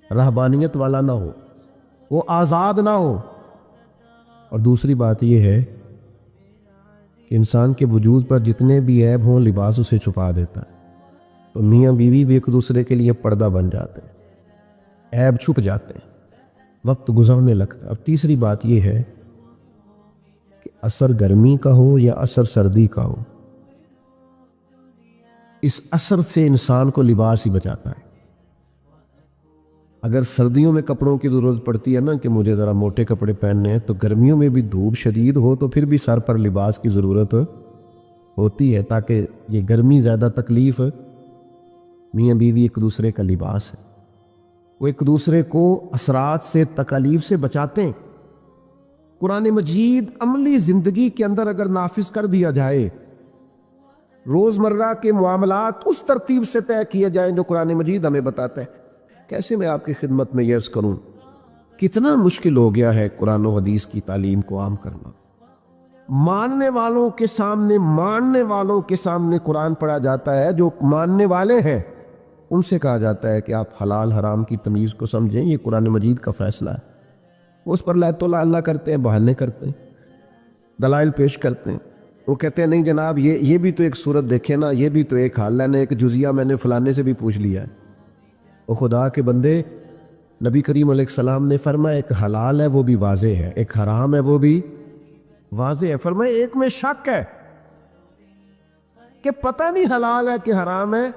رہبانیت والا نہ ہو، وہ آزاد نہ ہو۔ اور دوسری بات یہ ہے کہ انسان کے وجود پر جتنے بھی عیب ہوں لباس اسے چھپا دیتا ہے، تو میاں بیوی بھی ایک دوسرے کے لیے پردہ بن جاتے ہیں، عیب چھپ جاتے ہیں، وقت گزرنے لگتا ہے۔ اب تیسری بات یہ ہے کہ اثر گرمی کا ہو یا اثر سردی کا ہو، اس اثر سے انسان کو لباس ہی بچاتا ہے۔ اگر سردیوں میں کپڑوں کی ضرورت پڑتی ہے نا کہ مجھے ذرا موٹے کپڑے پہننے ہیں، تو گرمیوں میں بھی دھوپ شدید ہو تو پھر بھی سر پر لباس کی ضرورت ہوتی ہے، تاکہ یہ گرمی زیادہ تکلیف، میاں بیوی ایک دوسرے کا لباس ہے، وہ ایک دوسرے کو اثرات سے، تکالیف سے بچاتے ہیں۔ قرآن مجید عملی زندگی کے اندر اگر نافذ کر دیا جائے، روزمرہ کے معاملات اس ترتیب سے طے کیے جائیں جو قرآن مجید ہمیں بتاتا ہے، کیسے میں آپ کی خدمت میں یہ عرض کروں، کتنا مشکل ہو گیا ہے قرآن و حدیث کی تعلیم کو عام کرنا۔ ماننے والوں کے سامنے قرآن پڑھا جاتا ہے، جو ماننے والے ہیں ان سے کہا جاتا ہے کہ آپ حلال حرام کی تمیز کو سمجھیں، یہ قرآن مجید کا فیصلہ ہے۔ وہ اس پر لعت اللہ کرتے ہیں، بہانے کرتے ہیں، دلائل پیش کرتے ہیں۔ وہ کہتے ہیں نہیں جناب یہ بھی تو ایک صورت دیکھے نا، یہ بھی تو ایک حال ہے نا، ایک جزیہ میں نے فلانے سے بھی پوچھ لیا ہے۔ وہ خدا کے بندے، نبی کریم علیہ السلام نے فرمایا ایک حلال ہے وہ بھی واضح ہے، ایک حرام ہے وہ بھی واضح ہے۔ فرمایا ایک میں شک ہے کہ پتہ نہیں حلال ہے کہ حرام ہے،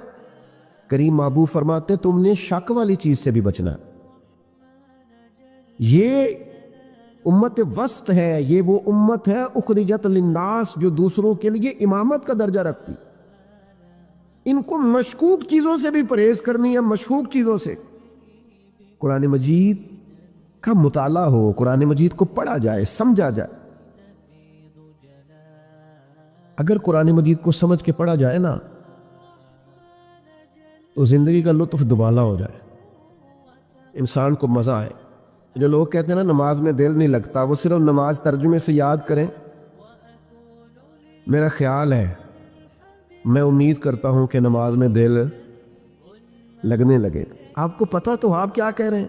کریم محبوب فرماتے تم نے شک والی چیز سے بھی بچنا ہے۔ یہ امت وسط ہے، یہ وہ امت ہے اخرجت للناس جو دوسروں کے لیے امامت کا درجہ رکھتی۔ ان کو مشکوک چیزوں سے بھی پرہیز کرنی ہے، مشکوک چیزوں سے۔ قرآن مجید کا مطالعہ ہو، قرآن مجید کو پڑھا جائے، سمجھا جائے۔ اگر قرآن مجید کو سمجھ کے پڑھا جائے نا تو زندگی کا لطف دوبالا ہو جائے، انسان کو مزہ آئے۔ جو لوگ کہتے ہیں نا نماز میں دل نہیں لگتا، وہ صرف نماز ترجمے سے یاد کریں۔ میرا خیال ہے، میں امید کرتا ہوں کہ نماز میں دل لگنے لگے۔ آپ کو پتہ تو آپ کیا کہہ رہے ہیں؟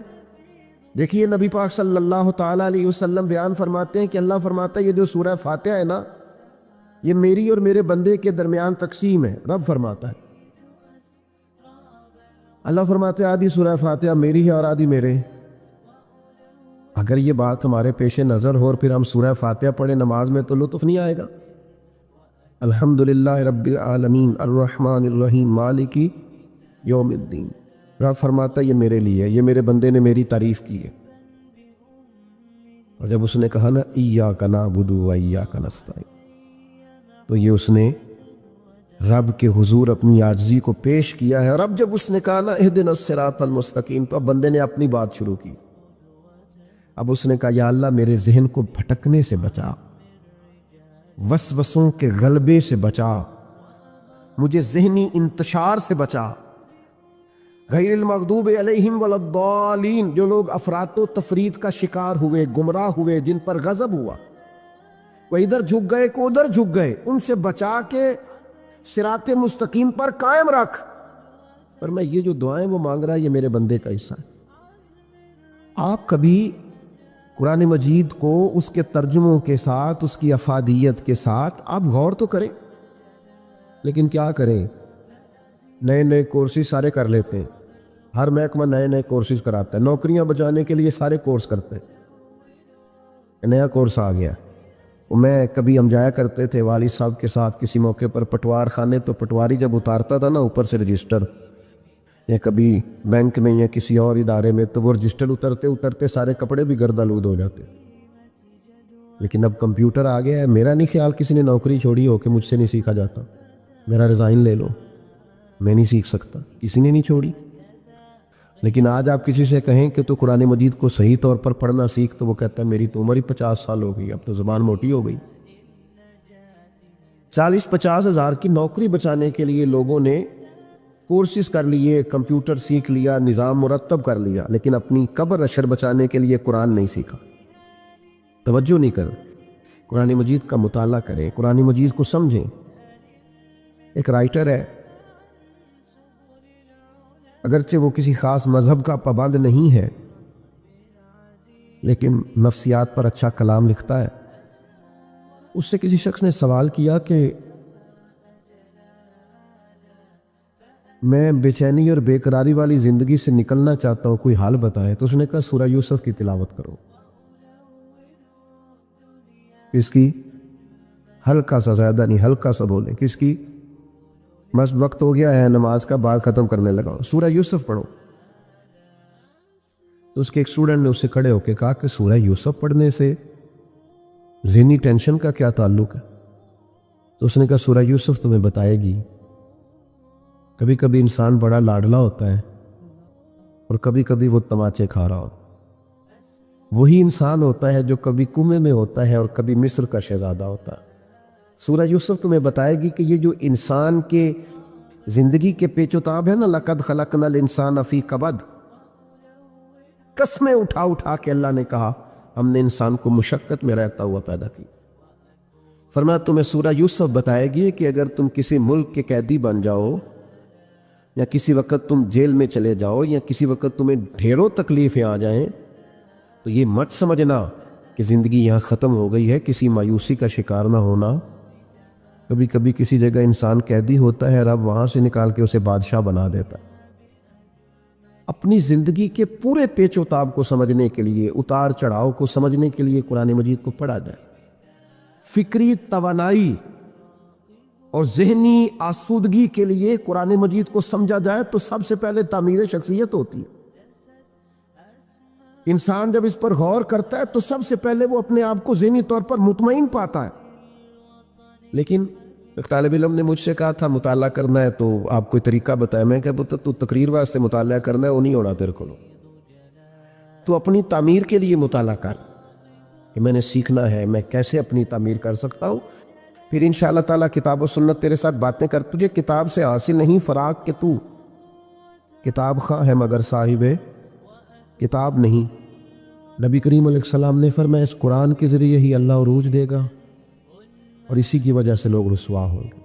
دیکھیے نبی پاک صلی اللہ تعالیٰ علیہ وسلم بیان فرماتے ہیں کہ اللہ فرماتا ہے یہ جو سورہ فاتحہ ہے نا، یہ میری اور میرے بندے کے درمیان تقسیم ہے۔ رب فرماتا ہے، اللہ فرماتے ہیں آدھی سورہ فاتحہ میری ہے اور آدھی میرے۔ اگر یہ بات ہمارے پیش نظر ہو اور پھر ہم سورہ فاتحہ پڑھیں نماز میں تو لطف نہیں آئے گا۔ الحمدللہ رب العالمین الرحمن الرحیم مالک یوم الدین۔ رب فرماتا ہے یہ میرے لیے ہے، یہ میرے بندے نے میری تعریف کی ہے۔ اور جب اس نے کہا نا ایاک نعبد و ایاک نستعین، تو یہ اس نے رب کے حضور اپنی عاجزی کو پیش کیا ہے۔ اور اب جب اس نے کہا نا اہدنا الصراط المستقیم، تو اب بندے نے اپنی بات شروع کی۔ اب اس نے کہا یا اللہ میرے ذہن کو بھٹکنے سے بچا، وسوسوں کے غلبے سے بچا، مجھے ذہنی انتشار سے بچا۔ غیر المغضوب علیہم ولا الضالین، جو لوگ افراط و تفرید کا شکار ہوئے، گمراہ ہوئے، جن پر غضب ہوا، وہ ادھر جھک گئے کو ادھر جھک گئے، ان سے بچا کے صراط مستقیم پر قائم رکھ۔ پر میں یہ جو دعائیں وہ مانگ رہا ہے یہ میرے بندے کا حصہ ہے۔ آپ کبھی قرآن مجید کو اس کے ترجموں کے ساتھ، اس کی افادیت کے ساتھ آپ غور تو کریں، لیکن کیا کریں، نئے نئے کورسز سارے کر لیتے ہیں۔ ہر محکمہ نئے نئے کورسز کراتا ہے، نوکریاں بچانے کے لیے سارے کورس کرتے ہیں۔ نیا کورس آ گیا۔ میں کبھی ہم جایا کرتے تھے والد صاحب کے ساتھ کسی موقع پر پٹوار خانے، تو پٹواری جب اتارتا تھا نا اوپر سے رجسٹر، یا کبھی بینک میں یا کسی اور ادارے میں، تو وہ رجسٹر اترتے اترتے سارے کپڑے بھی گرد آلود ہو جاتے۔ لیکن اب کمپیوٹر آ گیا ہے، میرا نہیں خیال کسی نے نوکری چھوڑی ہو کہ مجھ سے نہیں سیکھا جاتا، میرا ریزائن لے لو، میں نہیں سیکھ سکتا، کسی نے نہیں چھوڑی۔ لیکن آج آپ کسی سے کہیں کہ تو قرآن مجید کو صحیح طور پر پڑھنا سیکھ، تو وہ کہتا ہے میری تو عمر ہی 50 سال ہو گئی، اب تو زبان موٹی ہو گئی۔ 40-50 ہزار کی نوکری بچانے کے لیے لوگوں نے کورسز کر لیے، کمپیوٹر سیکھ لیا، نظام مرتب کر لیا، لیکن اپنی قبر اشر بچانے کے لیے قرآن نہیں سیکھا، توجہ نہیں کر۔ قرآن مجید کا مطالعہ کریں، قرآن مجید کو سمجھیں۔ ایک رائٹر ہے، اگرچہ وہ کسی خاص مذہب کا پابند نہیں ہے، لیکن نفسیات پر اچھا کلام لکھتا ہے۔ اس سے کسی شخص نے سوال کیا کہ میں بے چینی اور بے قراری والی زندگی سے نکلنا چاہتا ہوں، کوئی حال بتائے۔ تو اس نے کہا سورہ یوسف کی تلاوت کرو۔ کس کی؟ ہلکا سا، زیادہ نہیں، ہلکا سا بولیں۔ کس کی؟ بس وقت ہو گیا ہے نماز کا، بات ختم کرنے لگا، سورہ یوسف پڑھو۔ تو اس کے ایک اسٹوڈنٹ نے اس سے کھڑے ہو کے کہا کہ سورہ یوسف پڑھنے سے ذہنی ٹینشن کا کیا تعلق ہے؟ تو اس نے کہا سورہ یوسف تمہیں بتائے گی۔ کبھی کبھی انسان بڑا لاڈلا ہوتا ہے اور کبھی کبھی وہ تماچے کھا رہا ہوتا ہے۔ وہی انسان ہوتا ہے جو کبھی کنویں میں ہوتا ہے اور کبھی مصر کا شہزادہ ہوتا ہے۔ سورہ یوسف تمہیں بتائے گی کہ یہ جو انسان کے زندگی کے پیچ و تاب ہے نا، لَقَدْ خَلَقْنَا الْإِنسَانَ فِي كَبَدٍ، قسمیں اٹھا اٹھا کے اللہ نے کہا ہم نے انسان کو مشقت میں رہتا ہوا پیدا کی۔ فرمایا تمہیں سورہ یوسف بتائے گی کہ اگر تم کسی ملک کے قیدی بن جاؤ، یا کسی وقت تم جیل میں چلے جاؤ، یا کسی وقت تمہیں ڈھیروں تکلیفیں آ جائیں، تو یہ مت سمجھنا کہ زندگی یہاں ختم ہو گئی ہے، کسی مایوسی کا شکار نہ ہونا۔ کبھی کبھی کسی جگہ انسان قیدی ہوتا ہے، رب وہاں سے نکال کے اسے بادشاہ بنا دیتا ہے۔ اپنی زندگی کے پورے پیچ و تاب کو سمجھنے کے لیے، اتار چڑھاؤ کو سمجھنے کے لیے قرآن مجید کو پڑھا جائے۔ فکری توانائی اور ذہنی آسودگی کے لیے قرآن مجید کو سمجھا جائے تو سب سے پہلے تعمیر شخصیت ہوتی ہے۔ انسان جب اس پر غور کرتا ہے تو سب سے پہلے وہ اپنے آپ کو ذہنی طور پر مطمئن پاتا ہے۔ لیکن ایک طالب علم نے مجھ سے کہا تھا مطالعہ کرنا ہے تو آپ کوئی طریقہ بتایا۔ میں کہ تو تقریر واسطے مطالعہ کرنا ہے، وہ نہیں ہونا تیرے کو، تو اپنی تعمیر کے لیے مطالعہ کر کہ میں نے سیکھنا ہے، میں کیسے اپنی تعمیر کر سکتا ہوں۔ پھر انشاءاللہ تعالیٰ کتاب و سنت تیرے ساتھ باتیں کر۔ تجھے کتاب سے حاصل نہیں فراغ کہ تو کتاب خواہ ہے مگر صاحب کتاب نہیں۔ نبی کریم علیہ السلام نے فرمایا اس قرآن کے ذریعے ہی اللہ عروج دے گا، اور اسی کی وجہ سے لوگ رسوا ہوں گے۔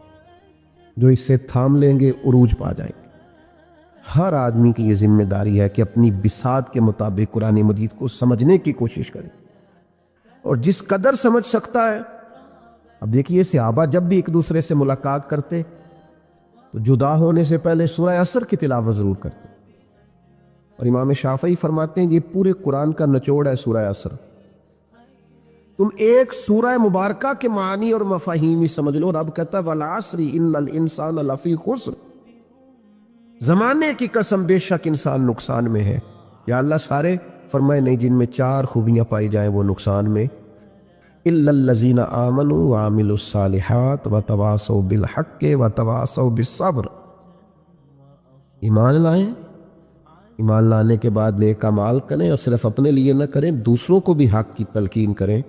جو اس سے تھام لیں گے عروج پا جائیں گے۔ ہر آدمی کی یہ ذمہ داری ہے کہ اپنی بساط کے مطابق قرآن مجید کو سمجھنے کی کوشش کرے، اور جس قدر سمجھ سکتا ہے۔ اب دیکھیے صحابہ جب بھی ایک دوسرے سے ملاقات کرتے تو جدا ہونے سے پہلے سورہ عصر کی تلاوت ضرور کرتے، اور امام شافعی فرماتے ہیں یہ پورے قرآن کا نچوڑ ہے سورہ عصر۔ تم ایک سورہ مبارکہ کے معانی اور مفاہیم ہی سمجھ لو۔ رب کہتا ہے وَالْعَصْرِ إِنَّ الْإِنسَانَ لَفِي خُسْرٍ، زمانے کی قسم بے شک انسان نقصان میں ہے۔ یا اللہ سارے؟ فرمائے نہیں، جن میں 4 خوبیاں پائی جائیں وہ نقصان میں۔ إِلَّا الَّذِينَ آمَنُوا وَعَمِلُوا الصَّالِحَاتِ وَتَوَاصَوْا بِالْحَقِّ وَتَوَاصَوْا بِالصَّبْرِ۔ ایمان لائیں، ایمان لانے کے بعد نیک اعمال کریں، اور صرف اپنے لیے نہ کریں، دوسروں کو بھی حق کی تلقین کریں۔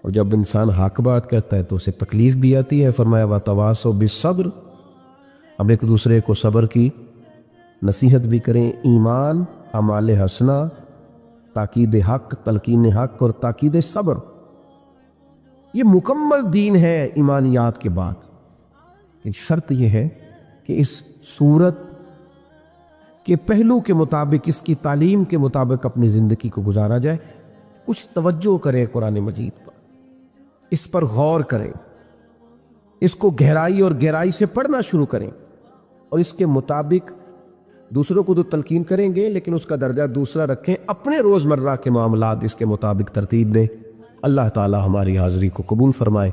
اور جب انسان حق بات کہتا ہے تو اسے تکلیف بھی آتی ہے۔ فرمایا وَتَوَاصَوْا بِالصَّبْرِ، ہم ایک دوسرے کو صبر کی نصیحت بھی کریں۔ ایمان، اعمال حسنہ، تاکید حق، تلقین حق اور تاکید صبر، یہ مکمل دین ہے ایمانیات کے بعد۔ شرط یہ ہے کہ اس صورت کے پہلو کے مطابق، اس کی تعلیم کے مطابق اپنی زندگی کو گزارا جائے۔ کچھ توجہ کریں قرآن مجید پر، اس پر غور کریں، اس کو گہرائی اور گہرائی سے پڑھنا شروع کریں، اور اس کے مطابق دوسروں کو تو تلقین کریں گے لیکن اس کا درجہ دوسرا رکھیں، اپنے روزمرہ کے معاملات اس کے مطابق ترتیب دیں۔ اللہ تعالی ہماری حاضری کو قبول فرمائے۔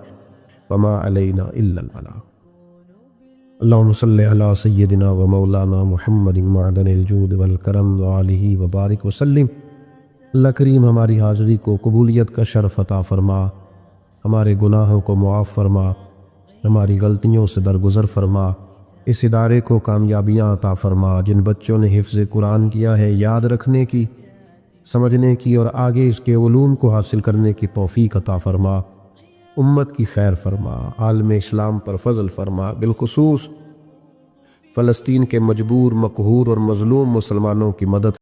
وما علینا الا البلاغ۔ اللہم صلی علی سیدنا و مولانا محمد معدن الجود والکرم وآلہ وبارک وسلم۔ اللہ کریم ہماری حاضری کو قبولیت کا شرف عطا فرما، ہمارے گناہوں کو معاف فرما، ہماری غلطیوں سے درگزر فرما، اس ادارے کو کامیابیاں عطا فرما۔ جن بچوں نے حفظ قرآن کیا ہے، یاد رکھنے کی، سمجھنے کی اور آگے اس کے علوم کو حاصل کرنے کی توفیق عطا فرما۔ امت کی خیر فرما، عالم اسلام پر فضل فرما، بالخصوص فلسطین کے مجبور، مقہور اور مظلوم مسلمانوں کی مدد